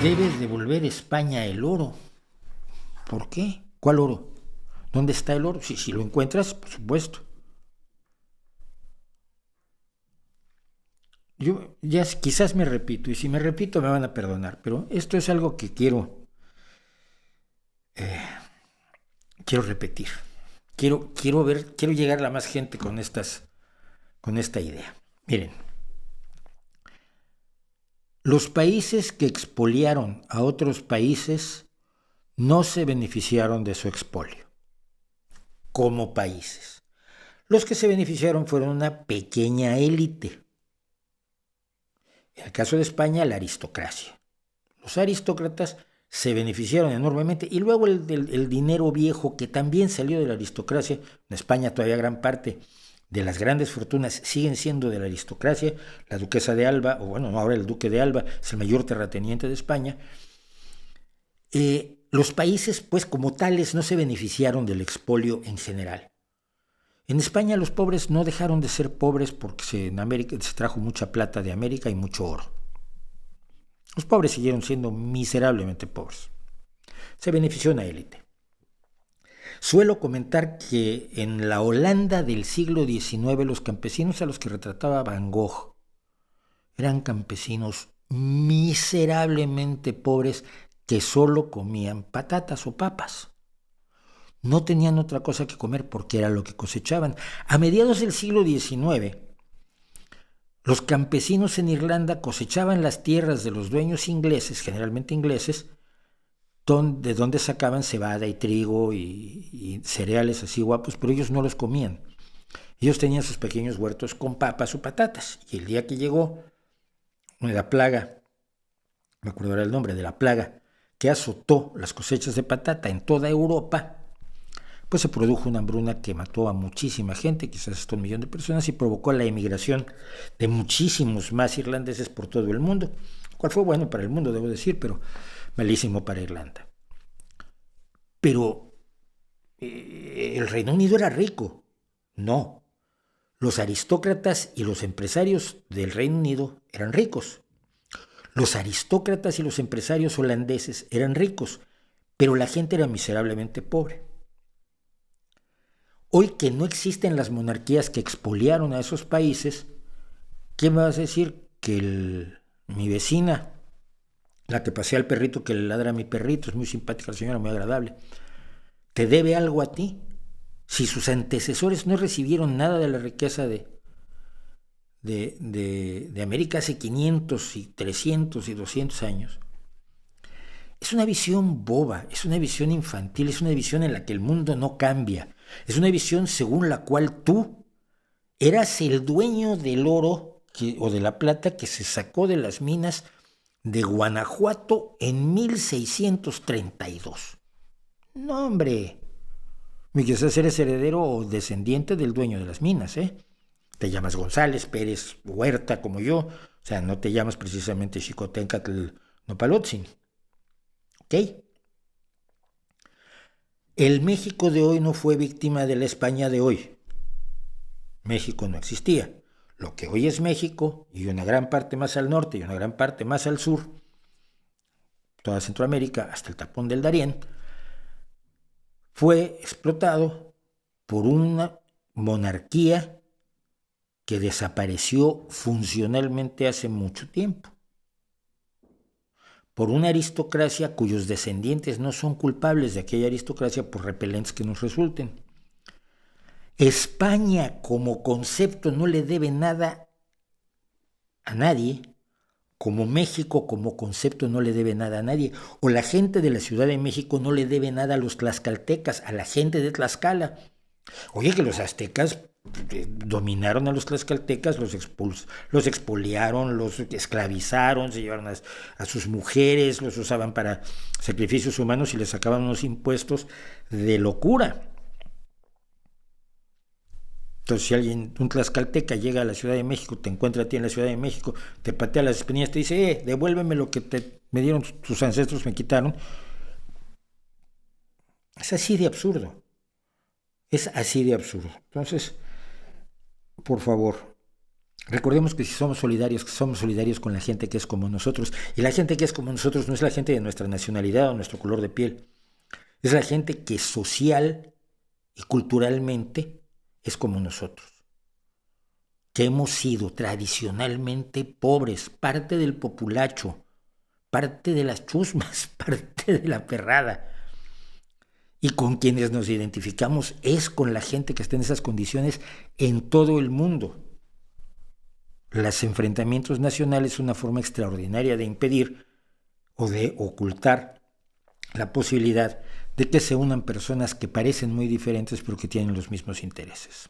Debes devolver España el oro. ¿Por qué? ¿Cuál oro? ¿Dónde está el oro? Si lo encuentras, por supuesto. Yo ya quizás me repito, y si me repito me van a perdonar, pero esto es algo que quiero repetir. Quiero llegar a la más gente con esta idea. Miren, los países que expoliaron a otros países no se beneficiaron de su expolio como países. Los que se beneficiaron fueron una pequeña élite. En el caso de España, la aristocracia. Los aristócratas se beneficiaron enormemente y luego el dinero viejo que también salió de la aristocracia. En España todavía gran parte de las grandes fortunas siguen siendo de la aristocracia. La duquesa de Alba, o bueno, ahora el duque de Alba es el mayor terrateniente de España. Los países, pues como tales, no se beneficiaron del expolio en general. En España los pobres no dejaron de ser pobres porque en América se trajo mucha plata de América y mucho oro. Los pobres siguieron siendo miserablemente pobres. Se benefició una élite. Suelo comentar que en la Holanda del siglo XIX los campesinos a los que retrataba Van Gogh eran campesinos miserablemente pobres que solo comían patatas o papas. No tenían otra cosa que comer porque era lo que cosechaban. A mediados del siglo XIX, los campesinos en Irlanda cosechaban las tierras de los dueños ingleses, generalmente ingleses, de donde sacaban cebada y trigo y cereales así guapos, pero ellos no los comían. Ellos tenían sus pequeños huertos con papas o patatas. Y el día que llegó la plaga, me acuerdo ahora el nombre de la plaga, que azotó las cosechas de patata en toda Europa, pues se produjo una hambruna que mató a muchísima gente, quizás hasta 1 millón de personas, y provocó la emigración de muchísimos más irlandeses por todo el mundo, cual fue bueno para el mundo, debo decir, pero malísimo para Irlanda. Pero el Reino Unido era rico. No. Los aristócratas y los empresarios del Reino Unido eran ricos. Los aristócratas y los empresarios holandeses eran ricos, pero la gente era miserablemente pobre. Hoy que no existen las monarquías que expoliaron a esos países, ¿qué me vas a decir? Que mi vecina, la que pasea al perrito que le ladra a mi perrito, es muy simpática la señora, muy agradable, ¿te debe algo a ti? Si sus antecesores no recibieron nada de la riqueza de América hace 500 y 300 y 200 años. Es una visión boba, es una visión infantil, es una visión en la que el mundo no cambia. Es una visión según la cual tú eras el dueño del oro o de la plata que se sacó de las minas de Guanajuato en 1632. No, hombre. Y quizás eres heredero o descendiente del dueño de las minas, ¿eh? Te llamas González, Pérez, Huerta, como yo. O sea, no te llamas precisamente Xicoténcatl Nopalotzin. ¿Ok? El México de hoy no fue víctima de la España de hoy. México no existía. Lo que hoy es México, y una gran parte más al norte y una gran parte más al sur, toda Centroamérica, hasta el tapón del Darién, fue explotado por una monarquía que desapareció funcionalmente hace mucho tiempo, por una aristocracia cuyos descendientes no son culpables de aquella aristocracia por repelentes que nos resulten. España como concepto no le debe nada a nadie, como México como concepto no le debe nada a nadie, o la gente de la Ciudad de México no le debe nada a los tlaxcaltecas, a la gente de Tlaxcala. Oye, que los aztecas dominaron a los tlaxcaltecas, los expoliaron, los esclavizaron, se llevaron a sus mujeres, los usaban para sacrificios humanos y les sacaban unos impuestos de locura. Entonces, si un tlaxcalteca llega a la Ciudad de México, te encuentra a ti en la Ciudad de México, te patea las espinillas, te dice, devuélveme lo que me dieron tus ancestros, me quitaron. Es así de absurdo. Es así de absurdo. Entonces, por favor, Recordemos que si somos solidarios con la gente que es como nosotros. Y la gente que es como nosotros no es la gente de nuestra nacionalidad o nuestro color de piel. Es la gente que social y culturalmente es como nosotros. Que hemos sido tradicionalmente pobres, parte del populacho, parte de las chusmas, parte de la perrada. Y con quienes nos identificamos es con la gente que está en esas condiciones en todo el mundo. Los enfrentamientos nacionales son una forma extraordinaria de impedir o de ocultar la posibilidad de que se unan personas que parecen muy diferentes pero que tienen los mismos intereses.